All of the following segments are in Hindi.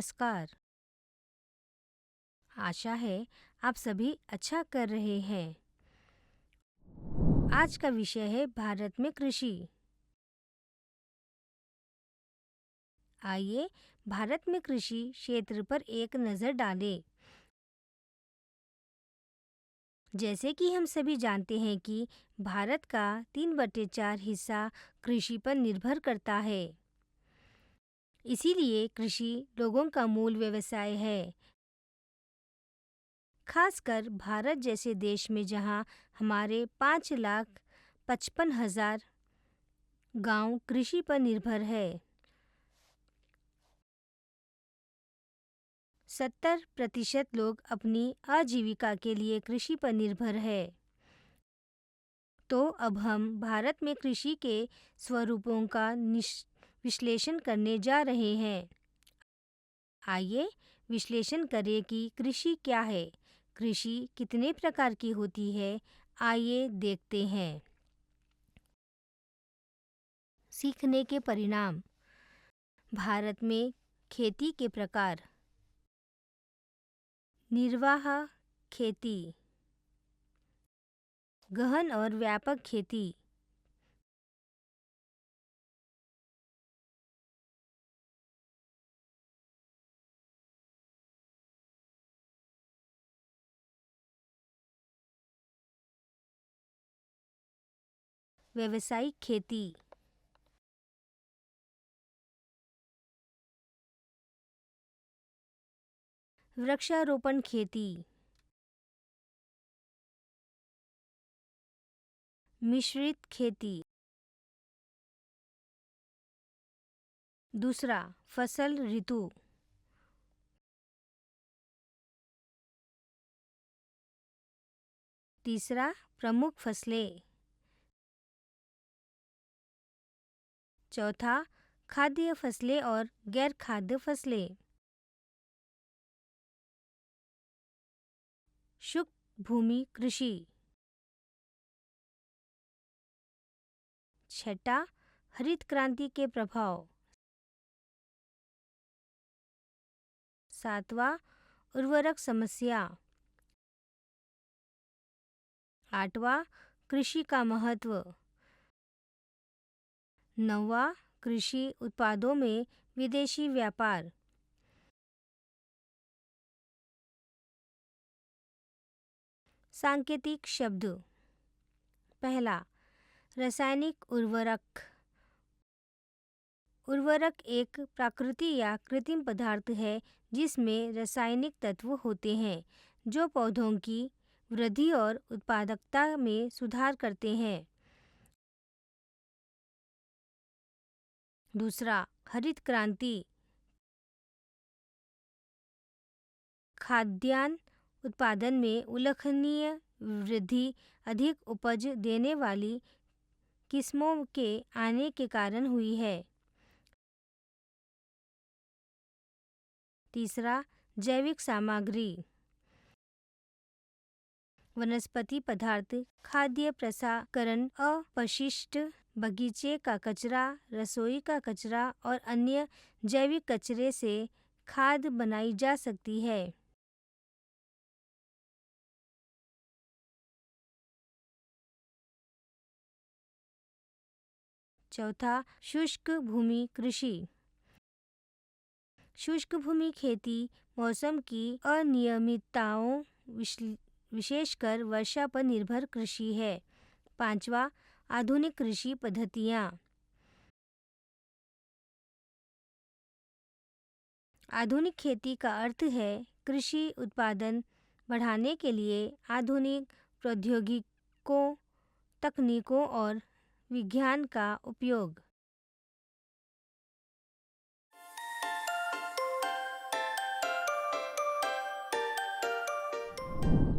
नमस्कार। आशा है आप सभी अच्छा कर रहे हैं। आज का विषय है भारत में कृषि। आइए भारत में कृषि क्षेत्र पर एक नज़र डालें। जैसे कि हम सभी जानते हैं कि भारत का 3/4 हिस्सा कृषि पर निर्भर करता है। इसीलिए कृषि लोगों का मूल व्यवसाय है। खासकर भारत जैसे देश में जहां हमारे 5,55,000 गांव कृषि पर निर्भर है। 70% लोग अपनी आजीविका के लिए कृषि पर निर्भर है। तो अब हम भारत में कृषि के स्वरूपों का विश्लेषण करने जा रहे हैं। आइए विश्लेषण करें कि कृषि क्या है, कृषि कितने प्रकार की होती है। आइए देखते हैं। सीखने के परिणाम। भारत में खेती के प्रकार। निर्वाह खेती, गहन और व्यापक खेती, व्यावसायिक खेती, वृक्षारोपण खेती, मिश्रित खेती। दूसरा, फसल ऋतु। तीसरा, प्रमुख फसलें। चौथा, खाद्य फसलें और गैर खाद्य फसलें। शुष्क भूमि कृषि। छठा, हरित क्रांति के प्रभाव। सातवां, उर्वरक समस्या। आठवां, कृषि का महत्व। नौवां, कृषि उत्पादों में विदेशी व्यापार। सांकेतिक शब्द। पहला, रासायनिक उर्वरक। उर्वरक एक प्राकृतिक या कृत्रिम पदार्थ है जिसमें रासायनिक तत्व होते हैं जो पौधों की वृद्धि और उत्पादकता में सुधार करते हैं। दूसरा, हरित क्रांति। खाद्यान्न उत्पादन में उल्लेखनीय वृद्धि अधिक उपज देने वाली किस्मों के आने के कारण हुई है। तीसरा, जैविक सामग्री। वनस्पति पदार्थ, खाद्य प्रसंस्करण, अपशिष्ट, बगीचे का कचरा, रसोई का कचरा और अन्य जैविक कचरे से खाद बनाई जा सकती है। चौथा, शुष्क भूमि कृषि। शुष्क भूमि खेती मौसम की अनियमितताओं, विशेषकर वर्षा पर निर्भर कृषि है। पांचवा, आधुनिक कृषि पद्धतियाँ। आधुनिक खेती का अर्थ है कृषि उत्पादन बढ़ाने के लिए आधुनिक प्रौद्योगिकों, तकनीकों और विज्ञान का उपयोग।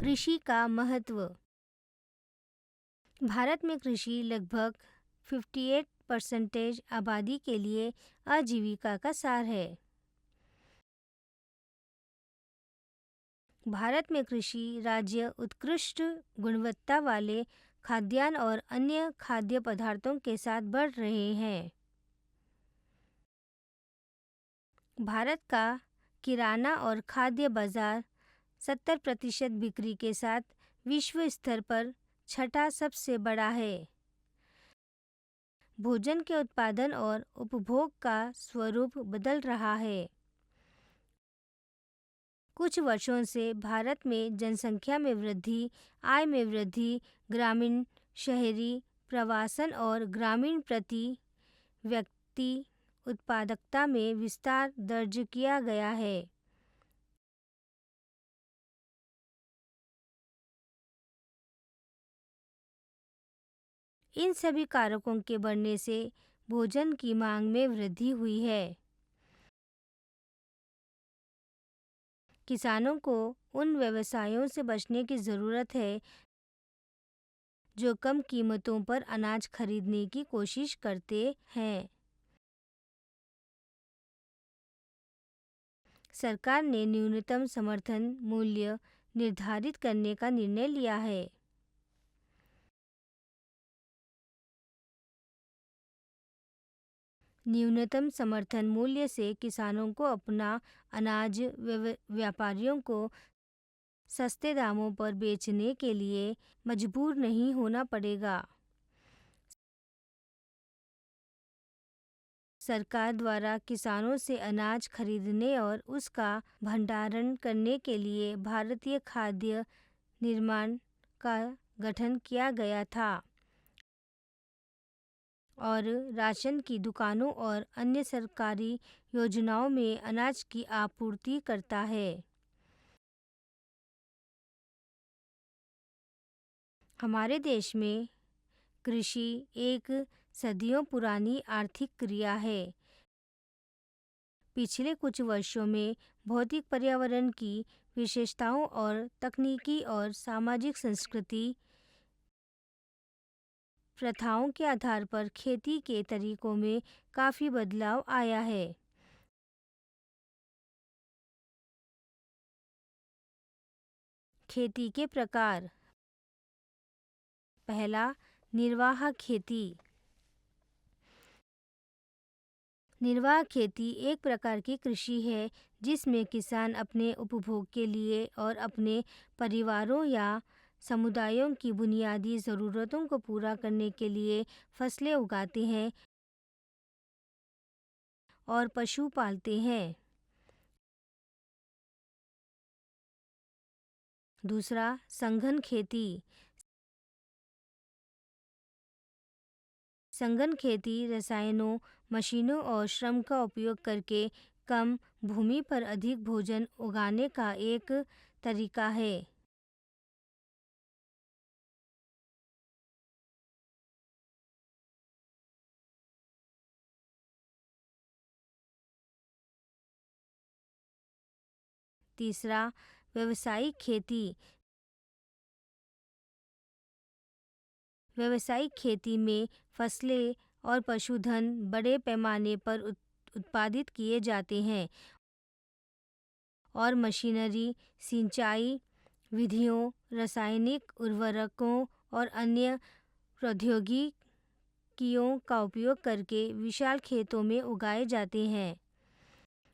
कृषि का महत्व। भारत में कृषि लगभग 58% आबादी के लिए आजीविका का सार है। भारत में कृषि राज्य उत्कृष्ट गुणवत्ता वाले खाद्यान्न और अन्य खाद्य पदार्थों के साथ बढ़ रहे हैं। भारत का किराना और खाद्य बाजार 70% बिक्री के साथ विश्व स्तर पर छठा सबसे बड़ा है। भोजन के उत्पादन और उपभोग का स्वरूप बदल रहा है। कुछ वर्षों से भारत में जनसंख्या में वृद्धि, आय में वृद्धि, ग्रामीण, शहरी, प्रवासन और ग्रामीण प्रति व्यक्ति उत्पादकता में विस्तार दर्ज किया गया है। इन सभी कारकों के बढ़ने से भोजन की मांग में वृद्धि हुई है। किसानों को उन व्यवसायों से बचने की ज़रूरत है जो कम कीमतों पर अनाज खरीदने की कोशिश करते हैं। सरकार ने न्यूनतम समर्थन मूल्य निर्धारित करने का निर्णय लिया है। न्यूनतम समर्थन मूल्य से किसानों को अपना अनाज व्यापारियों को सस्ते दामों पर बेचने के लिए मजबूर नहीं होना पड़ेगा। सरकार द्वारा किसानों से अनाज खरीदने और उसका भंडारण करने के लिए भारतीय खाद्य निर्माण का गठन किया गया था और राशन की दुकानों और अन्य सरकारी योजनाओं में अनाज की आपूर्ति करता है। हमारे देश में कृषि एक सदियों पुरानी आर्थिक क्रिया है। पिछले कुछ वर्षों में भौतिक पर्यावरण की विशेषताओं और तकनीकी और सामाजिक संस्कृति प्रथाओं के आधार पर खेती के तरीकों में काफ़ी बदलाव आया है। खेती के प्रकार। पहला, निर्वाह खेती। निर्वाह खेती एक प्रकार की कृषि है जिसमें किसान अपने उपभोग के लिए और अपने परिवारों या समुदायों की बुनियादी ज़रूरतों को पूरा करने के लिए फसलें उगाते हैं और पशु पालते हैं। दूसरा, संघन खेती। संघन खेती रसायनों, मशीनों और श्रम का उपयोग करके कम भूमि पर अधिक भोजन उगाने का एक तरीका है। तीसरा, व्यावसायिक खेती। व्यावसायिक खेती में फसलें और पशुधन बड़े पैमाने पर उत्पादित किए जाते हैं और मशीनरी, सिंचाई विधियों, रासायनिक उर्वरकों और अन्य प्रौद्योगिकियों का उपयोग करके विशाल खेतों में उगाए जाते हैं।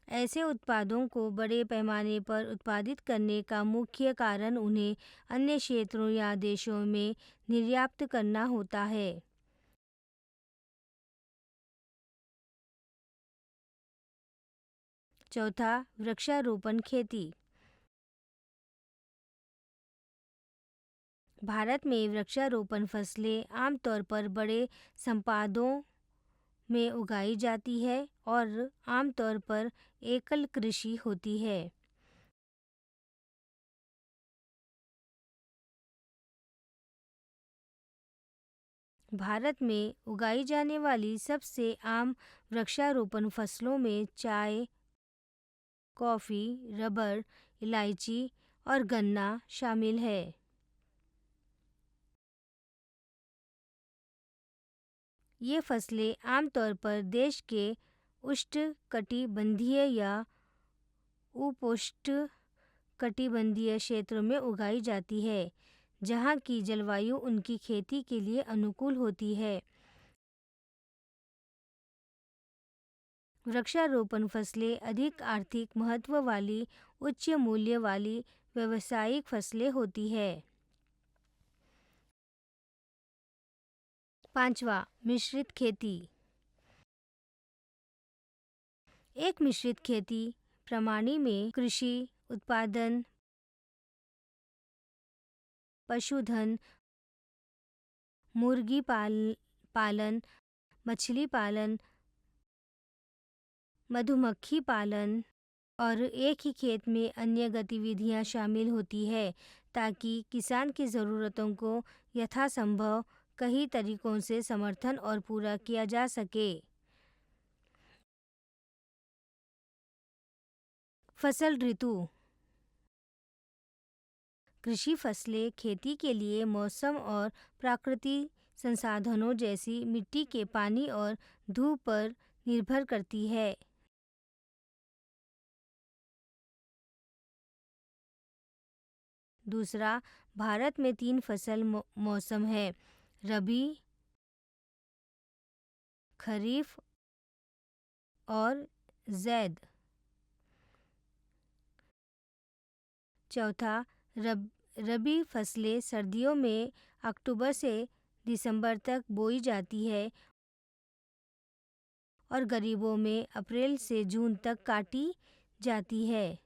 ऐसे उत्पादों को बड़े पैमाने पर उत्पादित करने का मुख्य कारण उन्हें अन्य क्षेत्रों या देशों में निर्यात करना होता है। चौथा, वृक्षारोपण खेती। भारत में वृक्षारोपण फसलें आमतौर पर बड़े संपादों में उगाई जाती है और आमतौर पर एकल कृषि होती है। भारत में उगाई जाने वाली सबसे आम वृक्षारोपण फसलों में चाय, कॉफ़ी, रबर, इलायची और गन्ना शामिल है। ये फसलें आमतौर पर देश के उष्णकटिबंधीय या उपोष्णकटिबंधीय क्षेत्रों में उगाई जाती है, जहाँ की जलवायु उनकी खेती के लिए अनुकूल होती है। वृक्षारोपण फसलें अधिक आर्थिक महत्व वाली उच्च मूल्य वाली व्यावसायिक फसलें होती है। पांचवा, मिश्रित खेती। एक मिश्रित खेती प्रणाली में कृषि उत्पादन, पशुधन, मुर्गी पालन, मछली पालन, मधुमक्खी पालन और एक ही खेत में अन्य गतिविधियां शामिल होती है, ताकि किसान की ज़रूरतों को यथासंभव कई तरीकों से समर्थन और पूरा किया जा सके। फसल ऋतु। कृषि फसलें खेती के लिए मौसम और प्राकृतिक संसाधनों जैसी मिट्टी के पानी और धूप पर निर्भर करती है। दूसरा, भारत में 3 फसल मौसम है: रबी, खरीफ और ज़ैद। चौथा, रबी फसलें सर्दियों में अक्टूबर से दिसंबर तक बोई जाती है और गरीबों में अप्रैल से जून तक काटी जाती है।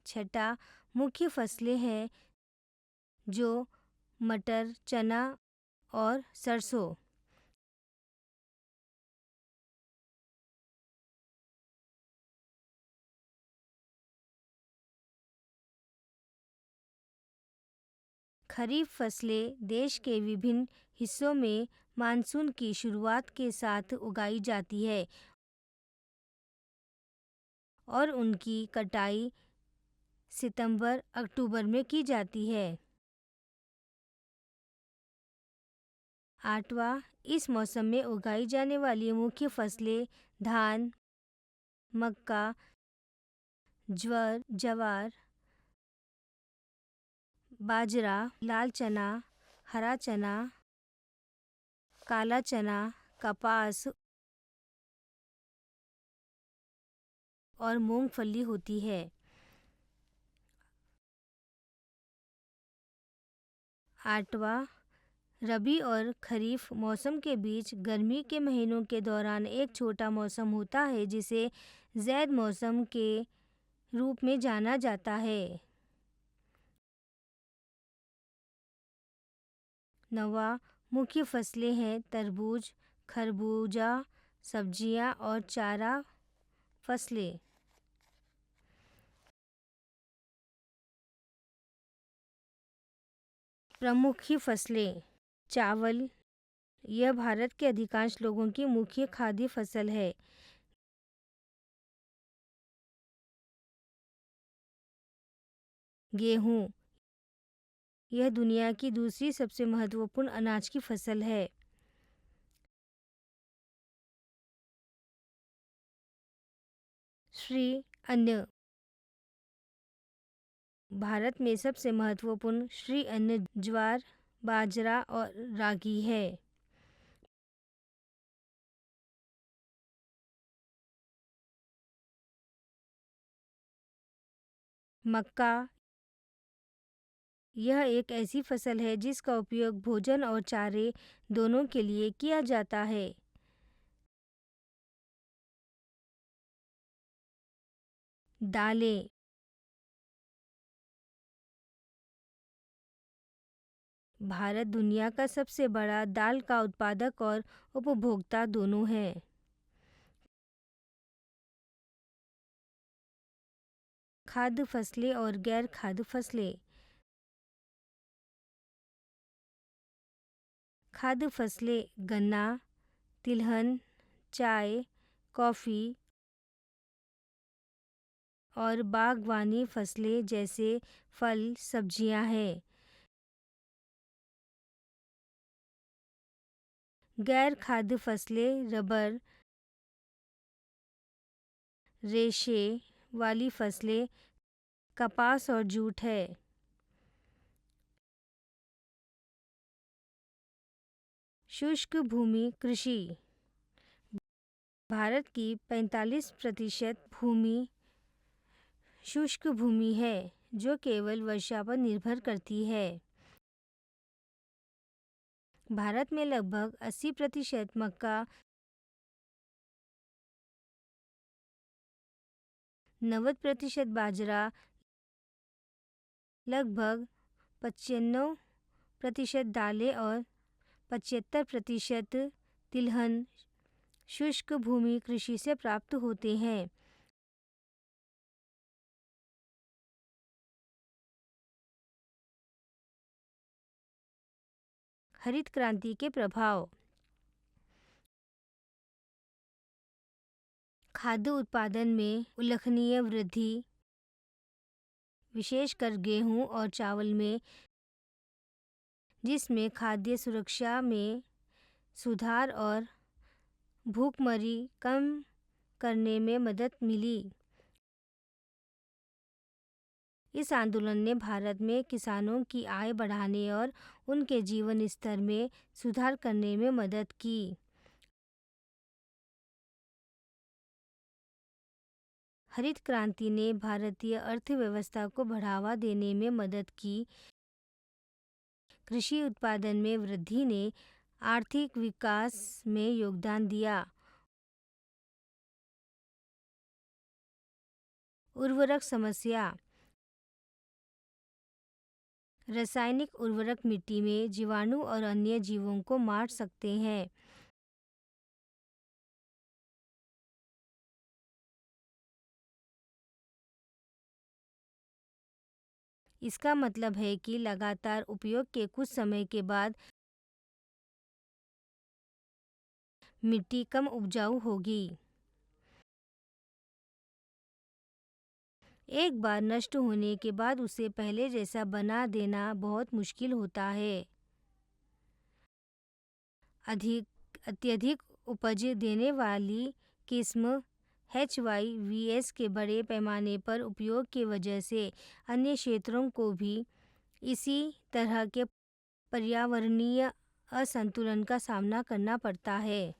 छठा, मुख्य फसलें हैं जो मटर, चना और सरसों। खरीफ फसलें देश के विभिन्न हिस्सों में मानसून की शुरुआत के साथ उगाई जाती है और उनकी कटाई सितंबर-अक्टूबर में की जाती है। आठवां, इस मौसम में उगाई जाने वाली मुख्य फसलें धान, मक्का, ज्वार, बाजरा, लाल चना, हरा चना, काला चना, कपास और मूंगफली होती है। आठवां, रबी और खरीफ मौसम के बीच गर्मी के महीनों के दौरान एक छोटा मौसम होता है जिसे ज़ैद मौसम के रूप में जाना जाता है। नौवां, मुख्य फसलें हैं तरबूज, खरबूजा, सब्जियां और चारा फसलें। प्रमुख फसलें। चावल, यह भारत के अधिकांश लोगों की मुख्य खाद्य फसल है। गेहूँ, यह दुनिया की दूसरी सबसे महत्वपूर्ण अनाज की फसल है। श्री अन्न, भारत में सबसे महत्वपूर्ण श्री अन्न ज्वार, बाजरा और रागी है। मक्का, यह एक ऐसी फसल है जिसका उपयोग भोजन और चारे दोनों के लिए किया जाता है। दालें, भारत दुनिया का सबसे बड़ा दाल का उत्पादक और उपभोक्ता दोनों है। खाद्य फसलें और गैर खाद्य फसलें। खाद्य फसलें गन्ना, तिलहन, चाय, कॉफ़ी और बागवानी फसलें जैसे फल, सब्जियां हैं। गैर खाद्य फसलें रबर, रेशे वाली फसलें, कपास और जूट है। शुष्क भूमि कृषि। भारत की 45% भूमि शुष्क भूमि है, जो केवल वर्षा पर निर्भर करती है। भारत में लगभग 80% मक्का, 90% बाजरा, लगभग 95% दालें और 75% तिलहन शुष्क भूमि कृषि से प्राप्त होते हैं। हरित क्रांति के प्रभाव। खाद्य उत्पादन में उल्लेखनीय वृद्धि, विशेषकर गेहूं और चावल में, जिसमें खाद्य सुरक्षा में सुधार और भूखमरी कम करने में मदद मिली। इस आंदोलन ने भारत में किसानों की आय बढ़ाने और उनके जीवन स्तर में सुधार करने में मदद की। हरित क्रांति ने भारतीय अर्थव्यवस्था को बढ़ावा देने में मदद की। कृषि उत्पादन में वृद्धि ने आर्थिक विकास में योगदान दिया। उर्वरक समस्या। रासायनिक उर्वरक मिट्टी में जीवाणु और अन्य जीवों को मार सकते हैं। इसका मतलब है कि लगातार उपयोग के कुछ समय के बाद मिट्टी कम उपजाऊ होगी। एक बार नष्ट होने के बाद उसे पहले जैसा बना देना बहुत मुश्किल होता है। अत्यधिक उपज देने वाली किस्म HYVS के बड़े पैमाने पर उपयोग की वजह से अन्य क्षेत्रों को भी इसी तरह के पर्यावरणीय असंतुलन का सामना करना पड़ता है।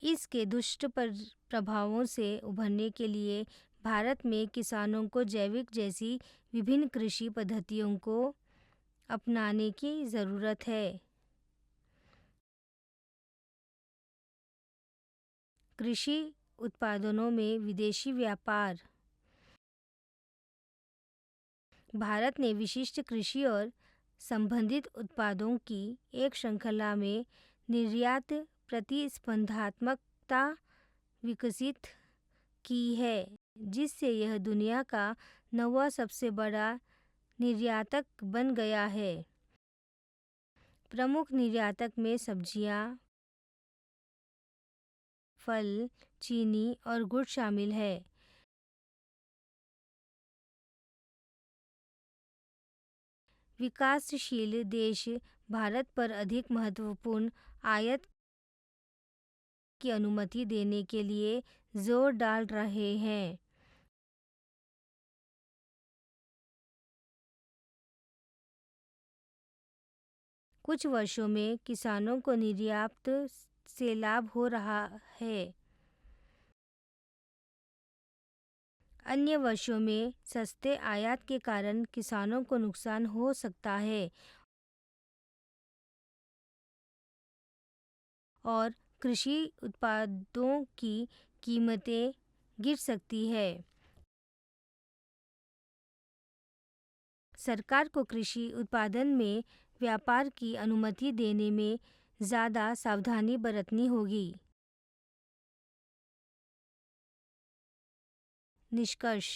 इसके प्रभावों से उभरने के लिए भारत में किसानों को जैविक जैसी विभिन्न कृषि पद्धतियों को अपनाने की ज़रूरत है। कृषि उत्पादनों में विदेशी व्यापार। भारत ने विशिष्ट कृषि और संबंधित उत्पादों की एक श्रृंखला में निर्यात प्रतिस्पर्धात्मकता विकसित की है, जिससे यह दुनिया का 9वां सबसे बड़ा निर्यातक बन गया है। प्रमुख निर्यातक में सब्जियां, फल, चीनी और गुड़ शामिल है। विकासशील देश भारत पर अधिक महत्वपूर्ण आयात की अनुमति देने के लिए जोर डाल रहे हैं। कुछ वर्षों में किसानों को निर्यात से लाभ हो रहा है। अन्य वर्षों में सस्ते आयात के कारण किसानों को नुकसान हो सकता है और कृषि उत्पादों की कीमतें गिर सकती है। सरकार को कृषि उत्पादन में व्यापार की अनुमति देने में ज़्यादा सावधानी बरतनी होगी। निष्कर्ष।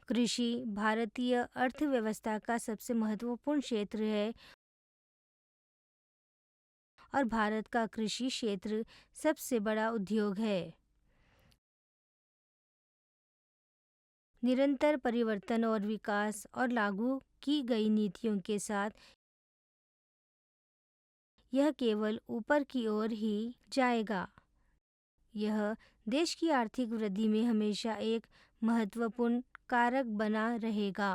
कृषि भारतीय अर्थव्यवस्था का सबसे महत्वपूर्ण क्षेत्र है और भारत का कृषि क्षेत्र सबसे बड़ा उद्योग है। निरंतर परिवर्तन और विकास और लागू की गई नीतियों के साथ यह केवल ऊपर की ओर ही जाएगा। यह देश की आर्थिक वृद्धि में हमेशा एक महत्वपूर्ण कारक बना रहेगा।